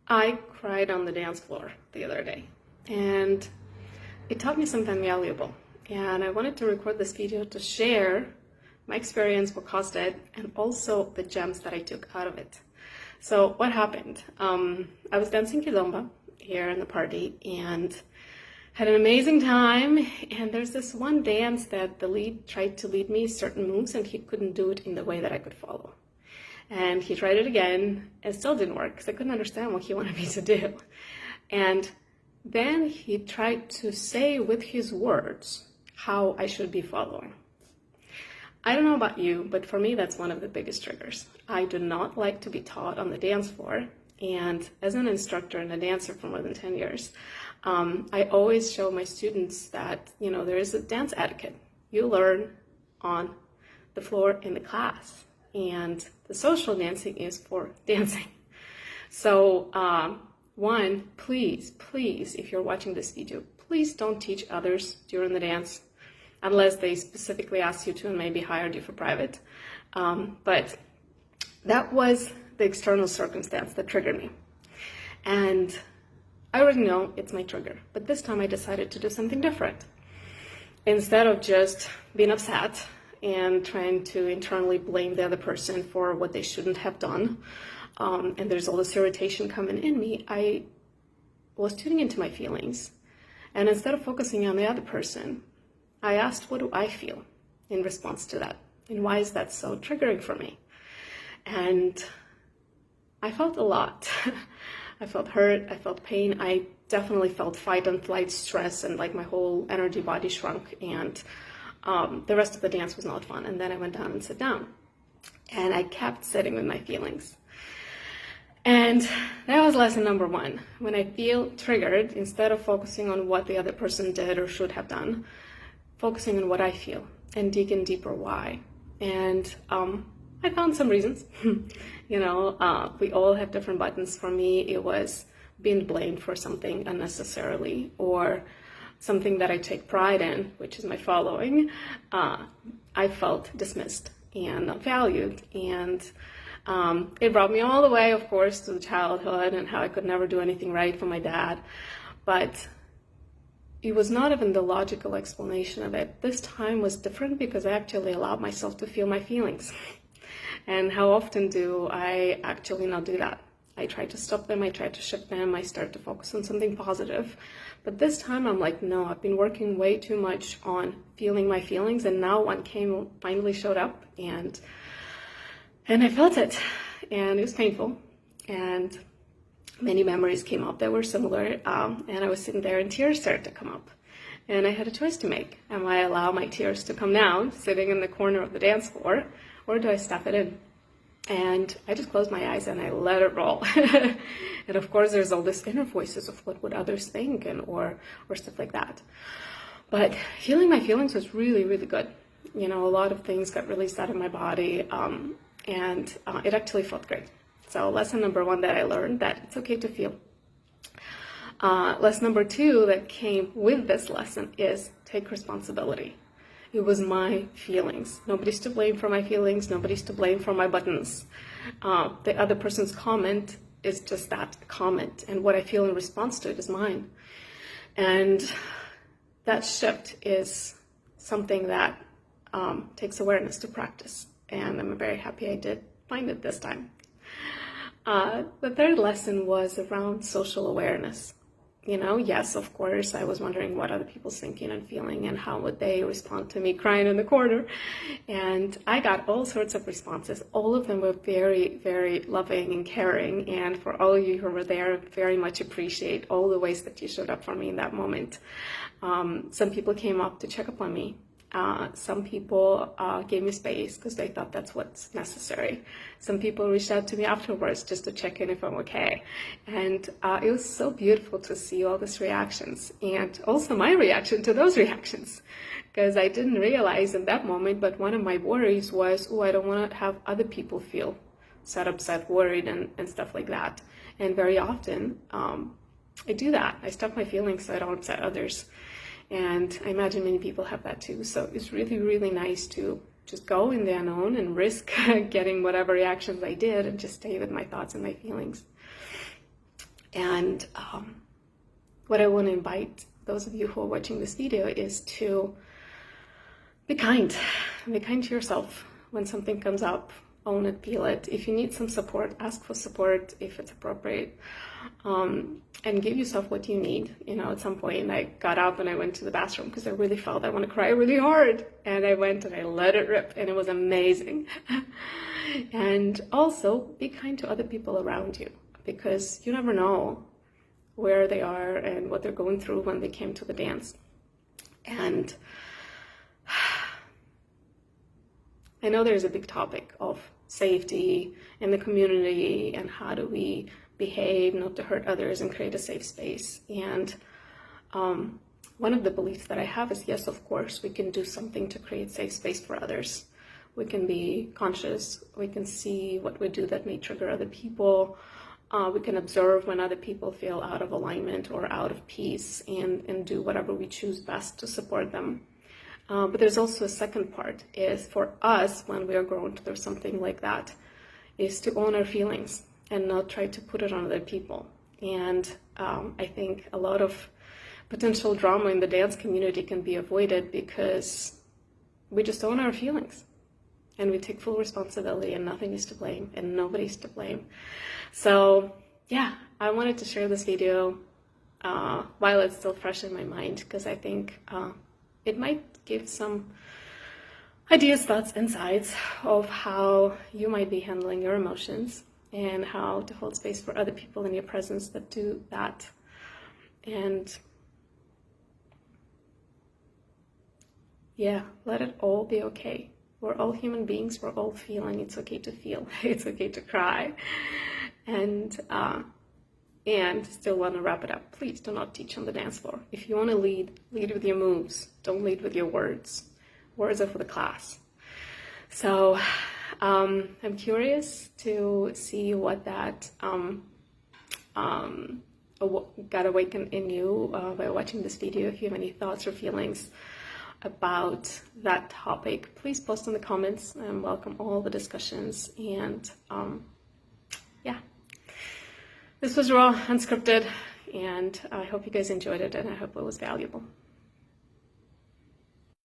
I cried on the dance floor the other day, and it taught me something valuable. And I wanted to record this video to share my experience, what caused it, and also the gems that I took out of it. So what happened? I was dancing kizomba here in the party and had an amazing time. And there's this one dance that the lead tried to lead me certain moves, and he couldn't do it in the way that I could follow. And he tried it again, and still didn't work because I couldn't understand what he wanted me to do. And then he tried to say with his words how I should be following. I don't know about you, but for me, that's one of the biggest triggers. I do not like to be taught on the dance floor. And as an instructor and a dancer for more than 10 years, I always show my students that, there is a dance etiquette. You learn on the floor in the class. And the social dancing is for dancing. So one, please, if you're watching this video, please don't teach others during the dance unless they specifically ask you to and maybe hired you for private. But that was the external circumstance that triggered me. And I already know it's my trigger, but this time I decided to do something different. Instead of just being upset and trying to internally blame the other person for what they shouldn't have done, and there's all this irritation coming in me, I was tuning into my feelings. And instead of focusing on the other person, I asked, what do I feel in response to that? And why is that so triggering for me? And I felt a lot. I felt hurt, I felt pain, I definitely felt fight and flight stress, and like my whole energy body shrunk, and the rest of the dance was not fun. And then I went down and sat down, and I kept sitting with my feelings. And that was lesson number one. When I feel triggered, instead of focusing on what the other person did or should have done, focusing on what I feel and digging deeper why. And I found some reasons. We all have different buttons. For me, it was being blamed for something unnecessarily, or something that I take pride in, which is my following. I felt dismissed and not valued, and it brought me all the way, of course, to childhood and how I could never do anything right for my dad. But it was not even the logical explanation of it. This time was different because I actually allowed myself to feel my feelings. And how often do I actually not do that? I try to stop them, I try to shift them, I start to focus on something positive. But this time I'm like, no, I've been working way too much on feeling my feelings, and now one finally showed up, and I felt it, and it was painful, and many memories came up that were similar, and I was sitting there and tears started to come up. And I had a choice to make. Am I allow my tears to come down, sitting in the corner of the dance floor, or do I stuff it in? And I just closed my eyes and I let it roll. And of course, there's all this inner voices of what would others think, or stuff like that. But feeling my feelings was really, really good. A lot of things got released out of my body, and it actually felt great. So lesson number one that I learned, that it's okay to feel. Lesson number two that came with this lesson is take responsibility. It was my feelings. Nobody's to blame for my feelings. Nobody's to blame for my buttons. The other person's comment is just that comment, and what I feel in response to it is mine. And that shift is something that takes awareness to practice, and I'm very happy I did find it this time. The third lesson was around social awareness. Yes, of course, I was wondering what other people's thinking and feeling, and how would they respond to me crying in the corner. And I got all sorts of responses. All of them were very, very loving and caring. And for all of you who were there, very much appreciate all the ways that you showed up for me in that moment. Some people came up to check up on me. Some people gave me space because they thought that's what's necessary. Some people reached out to me afterwards just to check in if I'm okay. And it was so beautiful to see all these reactions, and also my reaction to those reactions, because I didn't realize in that moment, but one of my worries was, I don't want to have other people feel sad, upset, worried, and stuff like that. And very often I do that. I stuff my feelings so I don't upset others. And I imagine many people have that too. So it's really, really nice to just go in the unknown and risk getting whatever reactions I did and just stay with my thoughts and my feelings. And what I want to invite those of you who are watching this video is to be kind. Be kind to yourself when something comes up. Own it, feel it. If you need some support, ask for support if it's appropriate. And give yourself what you need. You know, at some point I got up and I went to the bathroom because I really felt I want to cry really hard. And I went and I let it rip, and it was amazing. And also be kind to other people around you, because you never know where they are and what they're going through when they came to the dance. And I know there's a big topic of safety in the community and how do we behave not to hurt others and create a safe space. And one of the beliefs that I have is, yes, of course, we can do something to create safe space for others. We can be conscious. We can see what we do that may trigger other people. We can observe when other people feel out of alignment or out of peace, and do whatever we choose best to support them. But there's also a second part, is for us, when we are going through something like that, is to own our feelings and not try to put it on other people. And I think a lot of potential drama in the dance community can be avoided because we just own our feelings. And we take full responsibility, and nothing is to blame, and nobody's to blame. So yeah, I wanted to share this video while it's still fresh in my mind, because I think it might give some ideas, thoughts, insights of how you might be handling your emotions and how to hold space for other people in your presence that do that. And yeah, let it all be okay. We're all human beings. We're all feeling. It's okay to feel. It's okay to cry. And still want to wrap it up. Please do not teach on the dance floor. If you want to lead, lead with your moves. Don't lead with your words. Words are for the class. So I'm curious to see what that got awakened in you by watching this video. If you have any thoughts or feelings about that topic, please post in the comments. I welcome all the discussions. And yeah, this was raw, unscripted, and I hope you guys enjoyed it, and I hope it was valuable.